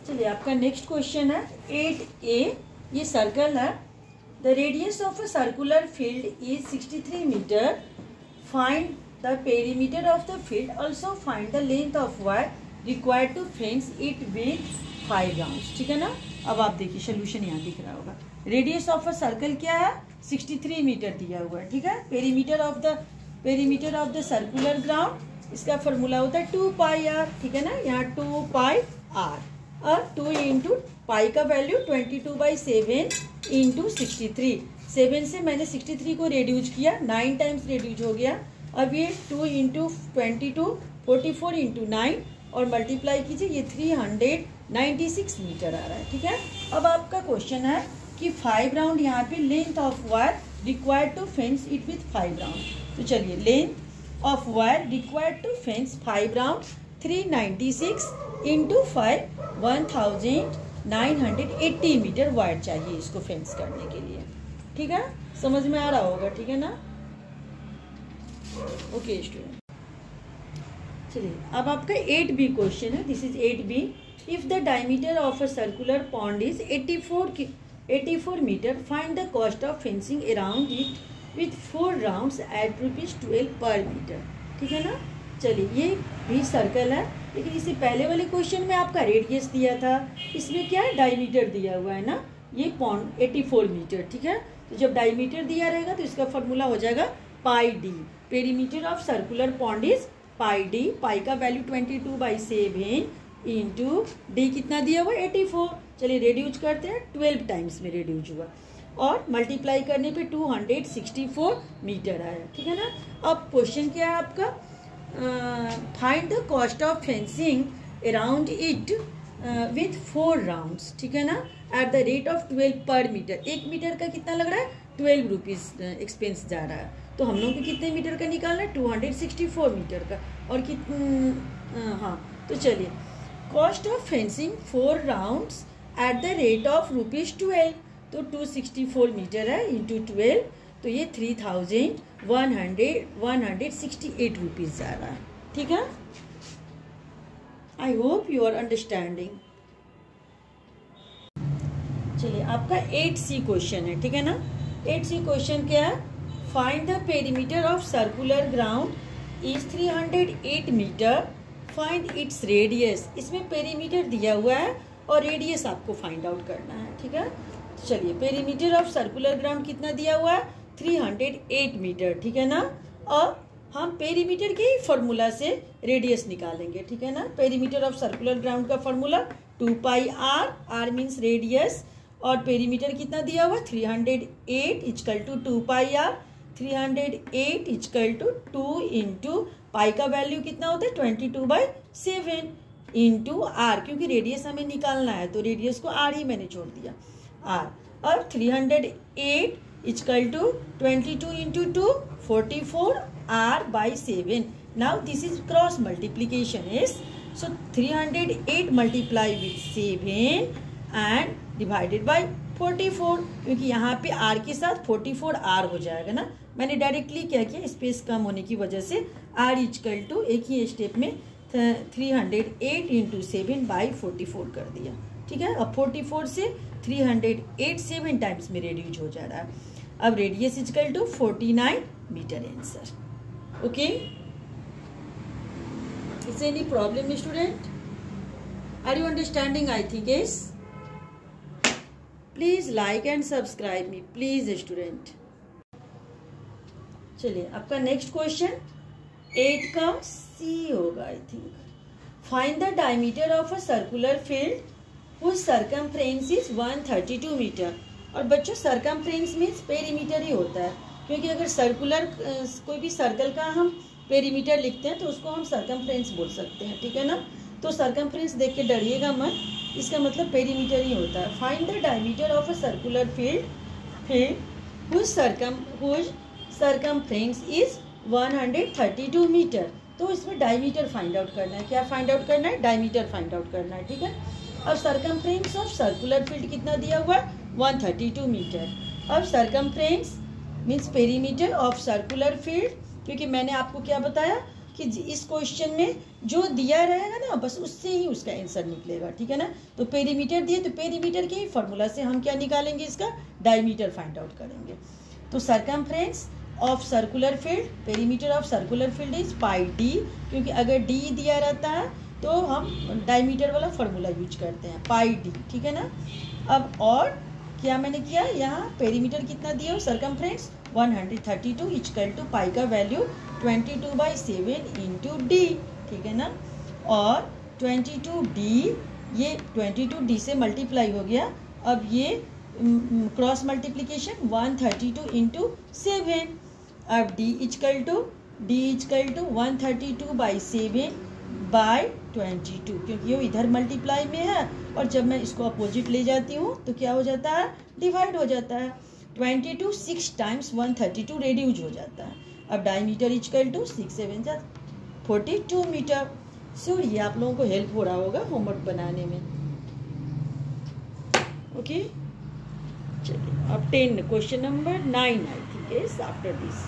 चलिए आपका next question है 8A। ये सर्कल है। The radius of a circular field is 63 metre. Find the perimeter of the field, also find the length of wire required to fence it with 5 rounds. ठीक है ना। अब आप देखिए सोल्यूशन यहाँ दिख रहा होगा। रेडियस ऑफ अ सर्कल क्या है? 63 मीटर दिया हुआ है। ठीक है। Perimeter of the circular ground, इसका फॉर्मूला होता है 2 पाई आर। ठीक है ना। यहाँ 2 पाई आर और 2 इंटू पाई का वैल्यू 22/7 इंटू 63। 7 से मैंने 63 को रिड्यूज किया, 9 टाइम्स रिड्यूज हो गया। अब ये 2 इंटू 22 44 इंटू 9 और मल्टीप्लाई कीजिए, ये 396 मीटर आ रहा है। ठीक है। अब आपका क्वेश्चन है कि 5 राउंड यहाँ पे length of wire required to fence it with 5 round. तो चलिए length of wire required to fence 5 round 396 into 5 1980 metre wire चाहिए इसको फेंस करने के लिए। ठीक है। समझ में आ रहा होगा। ठीक है ना। ओके स्टूडेंट, चलिए अब आपका 8B क्वेश्चन है। This is 8B। If the diameter of a circular pond is 84 metre, find the cost of fencing around it with 4 rounds at ₹12 per metre. ठीक है ना। चलिए ये भी सर्कल है, लेकिन इससे पहले वाले क्वेश्चन में आपका रेडियस दिया था, इसमें क्या है डायमीटर दिया हुआ है ना। ये पॉन्ड 84 मीटर। ठीक है। तो जब डायमीटर दिया रहेगा तो इसका फॉर्मूला हो जाएगा pi D. Perimeter of circular pond is pi D. Pi का वैल्यू 22/7 इंटू डी कितना दिया हुआ 84। चलिए रेड्यूज करते हैं, 12 टाइम्स में रेड्यूज हुआ और मल्टीप्लाई करने पे 264 मीटर आया। ठीक है ना। अब क्वेश्चन क्या है आपका? Find the cost of fencing around it with 4 rounds. ठीक है ना। At the rate of 12 per metre. 1 metre का कितना लग रहा है? 12 रुपीज़ एक्सपेंस जा रहा है। तो हम लोग को कितने मीटर का निकालना है? 264 मीटर का। और हाँ, तो चलिए cost of fencing 4 rounds at the rate of ₹12। तो 264 मीटर है इंटू 12, तो ये 3,168 रुपीज़ आ रहा है। ठीक है। I hope you are understanding. चलिए आपका 8C क्वेश्चन है। ठीक है ना। 8C क्वेश्चन क्या है? Find the perimeter of circular ground is 308 metre. Find its radius. इसमें पेरीमीटर दिया हुआ है और रेडियस आपको फाइंड आउट करना है। ठीक है। चलिए पेरीमीटर ऑफ सर्कुलर ग्राउंड कितना दिया हुआ है? 308 मीटर। ठीक है ना। और हम पेरीमीटर के ही फॉर्मूला से रेडियस निकालेंगे। ठीक है ना। पेरीमीटर ऑफ सर्कुलर ग्राउंड का formula 2 pi R. R means radius और पेरीमीटर कितना दिया हुआ? 308 equal to 2 pi R. 308 equal to 2 into pi का वैल्यू कितना होता है? 22/7 इंटू आर, क्योंकि रेडियस हमें निकालना है तो रेडियस को आर ही मैंने छोड़ दिया आर। और 308 equal to 22 into 2 44 r/7। Now this is cross multiplication is, so 308 multiply with 7 and divided by 44, क्योंकि यहाँ पे r के साथ 44 r हो जाएगा ना। मैंने डायरेक्टली क्या किया, स्पेस कम होने की वजह से r इक्वल टू एक ही स्टेप में 308 इंटू 7/44 कर दिया। ठीक है। अब 44 से 308 7 टाइम्स में रेड्यूज हो जा रहा है। अब radius equal to 49 metre answer. Okay, is any problem student? Are you understanding? I think yes. Please like and subscribe me please student. चलिए आपका नेक्स्ट क्वेश्चन 8 का C होगा I think. Find the diameter of a circular field whose circumference is 132 metre. और बच्चों circumference means perimeter ही होता है, क्योंकि अगर सर्कुलर कोई भी सर्कल का हम पेरीमीटर लिखते हैं तो उसको हम सर्कमफ्रेंस बोल सकते हैं। ठीक है ना। तो सर्कमफ्रेंस देख के डरिएगा मत, इसका मतलब पेरीमीटर ही होता है। Find the diameter of a circular field whose circumference is 132 metre. तो इसमें डायमीटर फाइंड आउट करना है। क्या फाइंड आउट करना है? डायमीटर फाइंड आउट करना है। ठीक है। अब सर्कमफ्रेंस ऑफ सर्कुलर फील्ड कितना दिया हुआ है? 132 मीटर। अब circumference means perimeter of circular field, क्योंकि मैंने आपको क्या बताया कि इस क्वेश्चन में जो दिया रहेगा ना बस उससे ही उसका आंसर निकलेगा, ठीक है ना। तो पेरीमीटर दिए तो पेरीमीटर के ही फॉर्मूला से हम क्या निकालेंगे, इसका डायमीटर फाइंड आउट करेंगे। तो circumference of circular field, perimeter of circular field is pi D, क्योंकि अगर डी दिया रहता है तो हम डायमीटर वाला फॉर्मूला यूज करते हैं पाई डी, ठीक है ना। अब और क्या मैंने किया, यहाँ पेरीमीटर कितना दिया हो, सरकमफ्रेंस 132 इक्वल टू पाई का वैल्यू 22/7 इंटू डी, ठीक है ना। और 22D, ये 22D से मल्टीप्लाई हो गया। अब ये क्रॉस मल्टीप्लीकेशन 132 इंटू 7। अब D इक्वल टू 132/7 बाय 22, क्योंकि वो इधर मल्टीप्लाई में है और जब मैं इसको अपोजिट ले जाती हूँ तो क्या हो जाता है, डिवाइड हो जाता है। 22 6 टाइम्स 132 रेड्यूज हो जाता है। अब डायमीटर इक्वल टू 6 7 जा 42 मीटर। सो ये आप लोगों को हेल्प हो रहा होगा होमवर्क बनाने में। ओके, चलिए अब 10 question number 9 I think is after this.